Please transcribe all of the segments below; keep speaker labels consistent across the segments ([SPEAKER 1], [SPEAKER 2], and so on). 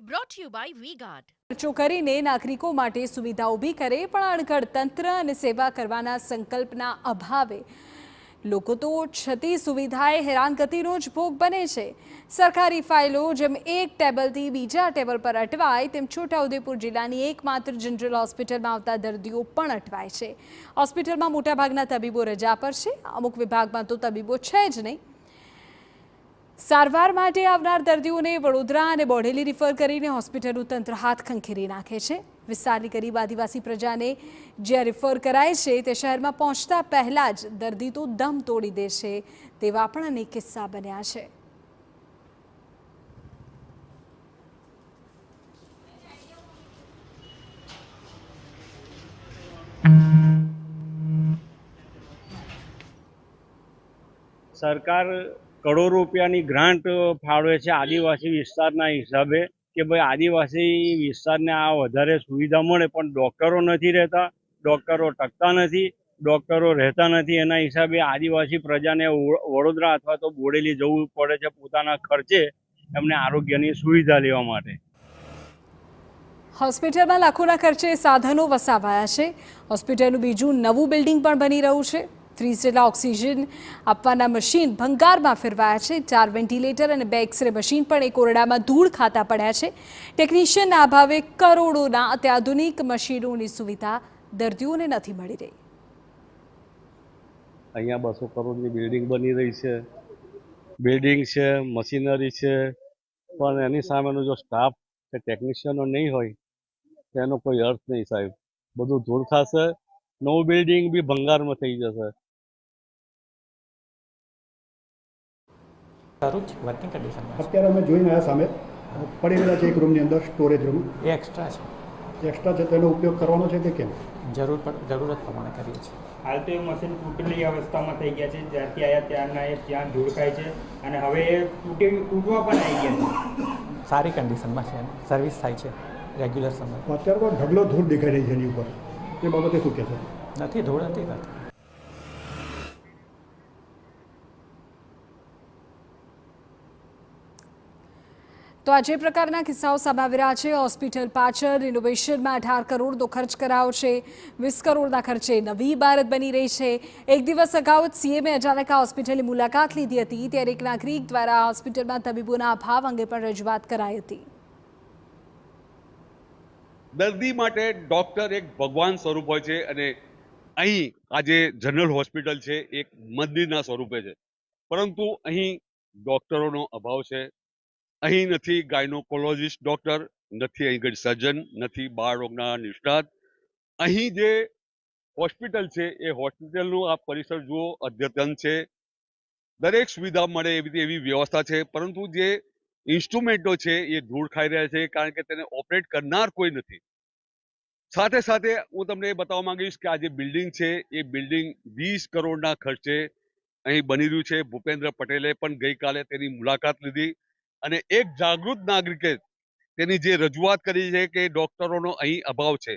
[SPEAKER 1] brought to you by V-Guard.
[SPEAKER 2] ખર્ચો કરીને નાગરિકો માટે સુવિધા ઊભી કરે પણ અણઘડ તંત્ર અને સેવા કરવાના સંકલ્પના અભાવે લોકો તો છતી સુવિધાએ હેરાનગતિનો જ ભોગ બને છે। સરકારી ફાઇલો જેમ એક ટેબલથી બીજા ટેબલ પર અટવાય તેમ છોટાઉદેપુર જિલ્લાની એકમાત્ર જનરલ હોસ્પિટલમાં આવતા દર્દીઓ પણ અટવાય છે। હોસ્પિટલમાં મોટાભાગના તબીબો રજા પર છે, અમુક વિભાગમાં તો તબીબો છે જ નહીં। સારવાર માટે આવનાર દર્દીઓને વડોદરા અને બોડેલી રિફર કરીને હોસ્પિટલનું તંત્ર હાથ ખંખેરી નાખે છે। વિસ્તારની ગરીબ આદિવાસી પ્રજાને જ્યાં રિફર કરાય છે તે શહેરમાં પહોંચતા પહેલા જ દર્દી તો દમ તોડી દે છે તેવા પણ અનેક કિસ્સા બન્યા છે।
[SPEAKER 3] સરકાર કરોડો રૂપિયાની ગ્રાન્ટ ફાળવે છે આદિવાસી વિસ્તારના હિસાબે કે ભાઈ આદિવાસી વિસ્તારને આ વધારે સુવિધા મળે, પણ ડૉક્ટરો નથી રહેતા, ડૉક્ટરો ટકતા નથી, ડૉક્ટરો રહેતા નથી। એના હિસાબે આદિવાસી પ્રજાને વડોદરા અથવા તો બોડેલી જવું પડે છે પોતાના ખર્ચે એમને આરોગ્યની સુવિધા લેવા માટે।
[SPEAKER 2] હોસ્પિટલમાં લાખોના ખર્ચે સાધનો વસાવાયા છે। હોસ્પિટલનું બીજું નવું બિલ્ડિંગ પણ બની રહ્યું છે। 30 જેટલા ઓક્સિજન આપવાના મશીન ભંગારમાં ફેરવાયા છે। 4 વેન્ટિલેટર અને 2 એક્સરે મશીન પણ એક ઓરડામાં ધૂળ ખાતા પડ્યા છે। ટેકનિશિયનના અભાવે કરોડોના અત્યાધુનિક મશીનોની સુવિધા દર્દીઓને નથી મળી રહી।
[SPEAKER 4] અહીંયા 200 કરોડની બિલ્ડિંગ બની રહી છે, બિલ્ડિંગ છે, મશીનરી છે, પણ એની સામેનો જો સ્ટાફ કે ટેકનિશિયનો નહીં હોય તો એનો કોઈ અર્થ નહીં સાહેબ। બધું ધૂળ ખાશે, નવું બિલ્ડિંગ બી ભંગારમાં થઈ જશે।
[SPEAKER 5] વર્કિંગ કન્ડિશનમાં
[SPEAKER 6] અત્યારે અમે જોઈને આવ્યા સામે પડી ગયેલા છે એક રૂમની અંદર, સ્ટોરેજ રૂમ
[SPEAKER 5] એ એક્સ્ટ્રા
[SPEAKER 6] છે, તેનો ઉપયોગ કરવાનો છે કે કેમ?
[SPEAKER 5] જરૂરત પ્રમાણે કરીએ છીએ।
[SPEAKER 7] હાલ તો એ મશીન તૂટેલી અવસ્થામાં થઈ ગયા છે, જ્યારથી આવ્યા ત્યારના એ ત્યાં ધૂળખાય છે અને હવે એ તૂટવા પણ આવી ગયા છે।
[SPEAKER 5] સારી કન્ડિશનમાં છે, સર્વિસ થાય છે રેગ્યુલર સમય।
[SPEAKER 6] અત્યારે તો ઢગલો ધૂળ દેખાઈ રહી છે એની ઉપર, એ બાબતે શું કહેશો?
[SPEAKER 5] નથી ધૂળ નથી।
[SPEAKER 2] તો આ જે પ્રકારના કિસ્સાઓ સામે આવી રહ્યા છે। હોસ્પિટલ પાછળ રિનોવેશનમાં 18 કરોડનો ખર્ચ કરાયો છે। 20 કરોડના ખર્ચે નવી ઇમારત બની રહી છે। એક દિવસ અગાઉ જ સીએમએ અચાનક આ હોસ્પિટલની મુલાકાત લીધી હતી, ત્યારે એક નાગરિક દ્વારા હોસ્પિટલમાં તબીબોના અભાવ અંગે પણ રજૂઆત કરાઈ હતી।
[SPEAKER 8] દર્દી માટે ડોક્ટર એક ભગવાન સ્વરૂપ હોય છે અને અહીં આજે જનરલ હોસ્પિટલ છે એક મંદિરના સ્વરૂપે છે, પરંતુ અહીં ડોક્ટરોનો અભાવ છે। અહીં નથી ગાયનોકોલોજીસ્ટ ડોક્ટર, નથી અહીં સર્જન, નથી બાળ રોગના નિષ્ણાત। અહીં જે હોસ્પિટલ છે એ હોસ્પિટલનું આ પરિસર જુઓ, અદ્યતન છે, દરેક સુવિધા મળે એવી વ્યવસ્થા છે, પરંતુ જે ઇન્સ્ટ્રુમેન્ટો છે એ ધૂળ ખાઈ રહ્યા છે કારણ કે તેને ઓપરેટ કરનાર કોઈ નથી। સાથે સાથે હું તમને એ બતાવવા માંગીશ કે આ જે બિલ્ડિંગ છે એ બિલ્ડિંગ 20 કરોડના ખર્ચે અહીં બની રહ્યું છે। ભૂપેન્દ્ર પટેલે પણ ગઈકાલે તેની મુલાકાત લીધી અને એક જાગૃત નાગરિકે તેની જે રજૂઆત કરી છે કે ડોક્ટરોનો અહીં અભાવ છે,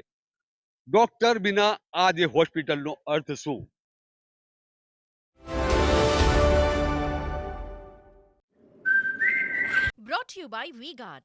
[SPEAKER 8] ડોક્ટર વિના આ જે હોસ્પિટલનો અર્થ શું?
[SPEAKER 1] Brought to you by V-Guard.